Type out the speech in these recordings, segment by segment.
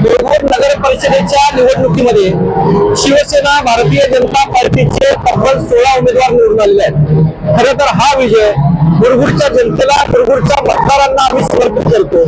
मुरगुड नगर परिषदेच्या निवडणुकीमध्ये शिवसेना भारतीय जनता पार्टीचे तब्बल 16 उमेदवार निवडून आलेले आहेत। खरं तर हा विजय मुरगुडच्या जनतेला, मुरगुडच्या मतदारांना आम्ही समर्पित करतो।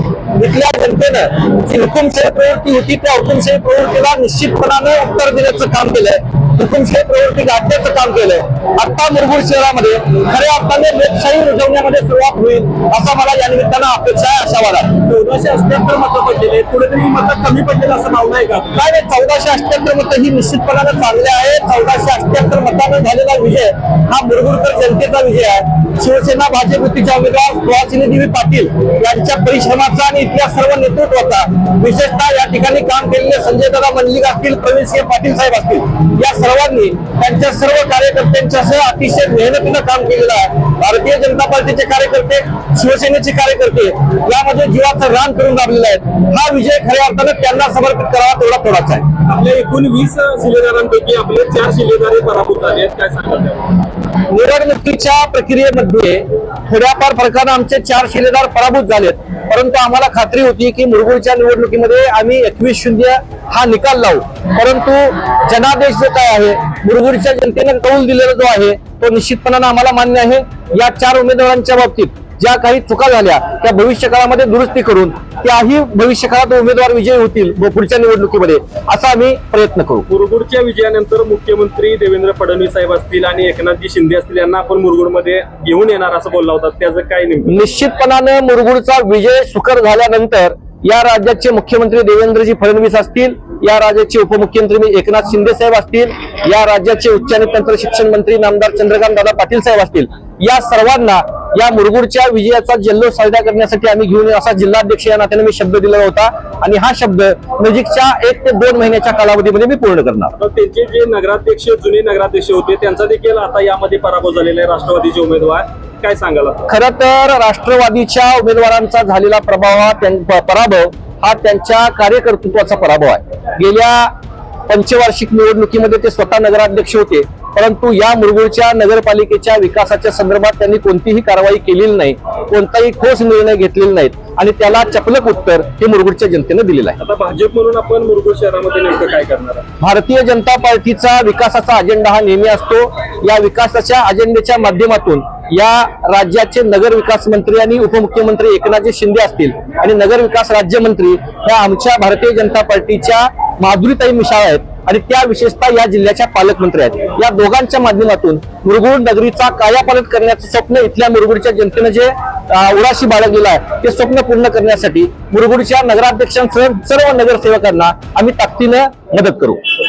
इथल्या जनतेनं जी हुकुमशाही प्रवृत्ती होती त्या हुकुमशाही प्रवृत्तीला निश्चितपणाने उत्तर देण्याचं काम केलंय, हुकुमशाही प्रवृत्ती गाठण्याचं काम केलंय। आता मुरगुड शहरामध्ये खऱ्या अर्थाने लोकशाही रुजवण्यामध्ये सुरुवात होईल असा मला या निमित्तानं अपेक्षा आहे, आशावाद आहे। 1478 मतं पडलेले, कुठेतरी मतं कमी पडलेलं असं भावना आहे का? काय 1478 मतं ही निश्चितपणाने चांगले आहे। 1478 मतांना झालेला विजय हा मुरगुडकर जनतेचा विजय आहे। शिवसेना भाजप युतीच्या उमेदवार सुहासिनी देवी पाटील यांच्या परिश्रमाचा आणि इथल्या सर्व नेतृत्वाचा, विशेषतः या ठिकाणी काम केलेले संजय दादा मंडलिक असतील, प्रवीण सिंह पाटील साहेब असतील, या सर्वांनी त्यांच्या सर्व कार्यकर्त्यांच्या सह अतिशय मेहनतीनं काम केलेलं आहे। भारतीय जनता पार्टीचे कार्यकर्ते, शिवसेनेचे कार्यकर्ते यामध्ये जीवाचं रान करून राबलेले आहेत। हा विजय खऱ्या अर्थानं त्यांना समर्पित करावा तेवढा थोडाच आहे। आपल्या एकूण 20 शिलेदारांपैकी आपले 4 शिलेदार पराभूत झाले आहेत, काय सांगाल? निवडणुकीच्या प्रक्रियेमध्ये थोड्याफार फरकानं आमचे 4 शिलेदार पराभूत झालेत, परंतु आम्हाला खात्री होती की मुरगुडच्या निवडणुकीमध्ये आम्ही 21-0 हा निकाल लावू। परंतु जनादेश जो काय आहे, मुरगुडच्या जनतेने कौल दिलेला जो आहे तो निश्चितपणाने आम्हाला मान्य आहे। या 4 उमेदवारांच्या बाबतीत ज्या काही चुका झाल्या त्या भविष्य काळामध्ये दुरुस्ती करून त्याही भविष्य काळात उमेदवार विजयी होतील पुढच्या निवडणुकीमध्ये, असा आम्ही प्रयत्न करू। मुरगुडच्या विजयानंतर मुख्यमंत्री देवेंद्र फडणवीस साहेब असतील आणि एकनाथजी शिंदे असतील यांना आपण मुरगुडमध्ये घेऊन येणार असं बोलला होता, त्याचं काय नेमकं? निश्चितपणाने मुरगुडचा विजय सुकर झाल्यानंतर या राज्याचे मुख्यमंत्री देवेंद्रजी फडणवीस असतील, या राज्याचे उपमुख्यमंत्री एकनाथ शिंदे साहेब असतील, या राज्याचे उच्च आणि तंत्र शिक्षण मंत्री नामदार चंद्रकांत दादा पाटील साहेब असतील, या सर्वांना या मुरगुडच्या विजयाचा जल्लोष साजरा करण्यासाठी आम्ही घेऊन असा जिल्हाध्यक्ष या नात्याने मी शब्द दिला होता आणि हा शब्द नजीकच्या 1 ते 2 महिन्याच्या कालावधीमध्ये मी पूर्ण करणार। त्यांचे जे नगराध्यक्ष, जुने नगराध्यक्ष होते त्यांचा देखील आता यामध्ये पराभव झालेला आहे, राष्ट्रवादीचे उमेदवार, काय सांगाल? खरं तर राष्ट्रवादीच्या उमेदवारांचा झालेला पराभव हा त्यांच्या कार्यकर्तृत्वाचा पराभव आहे। गेल्या पंचवार्षिक निवडणुकीमध्ये ते स्वतः नगराध्यक्ष होते, परंतु या मुरगुडच्या नगरपालिकेच्या विकासाच्या संदर्भात त्यांनी कोणतीही कारवाई केलेली नाही, कोणताही ठोस निर्णय घेतलेले नाहीत आणि त्याला चपलक उत्तर हे मुरगुडच्या जनतेनं दिलेलं आहे। आता भाजप म्हणून आपण मुरगुड शहरामध्ये नेमकं काय करणार? भारतीय जनता पार्टीचा विकासाचा अजेंडा हा नेहमी असतो। या विकासाच्या अजेंड्याच्या माध्यमातून या राज्याचे नगर विकास मंत्री आणि उपमुख्यमंत्री एकनाथजी शिंदे असतील आणि नगर विकास राज्यमंत्री ह्या आमच्या भारतीय जनता पार्टीच्या माधुरीताई मिसाळ आहेत आणि त्या विशेषतः या जिल्ह्याच्या पालकमंत्री आहेत। या दोघांच्या माध्यमातून मुरगुड नगरीचा कायापालट करण्याचं स्वप्न इथल्या मुरगुडच्या जनतेनं जे उराशी बाळगलेलं आहे ते स्वप्न पूर्ण करण्यासाठी मुरगुडच्या नगराध्यक्षांसह सर्व नगरसेवकांना आम्ही ताकदीनं मदत करू।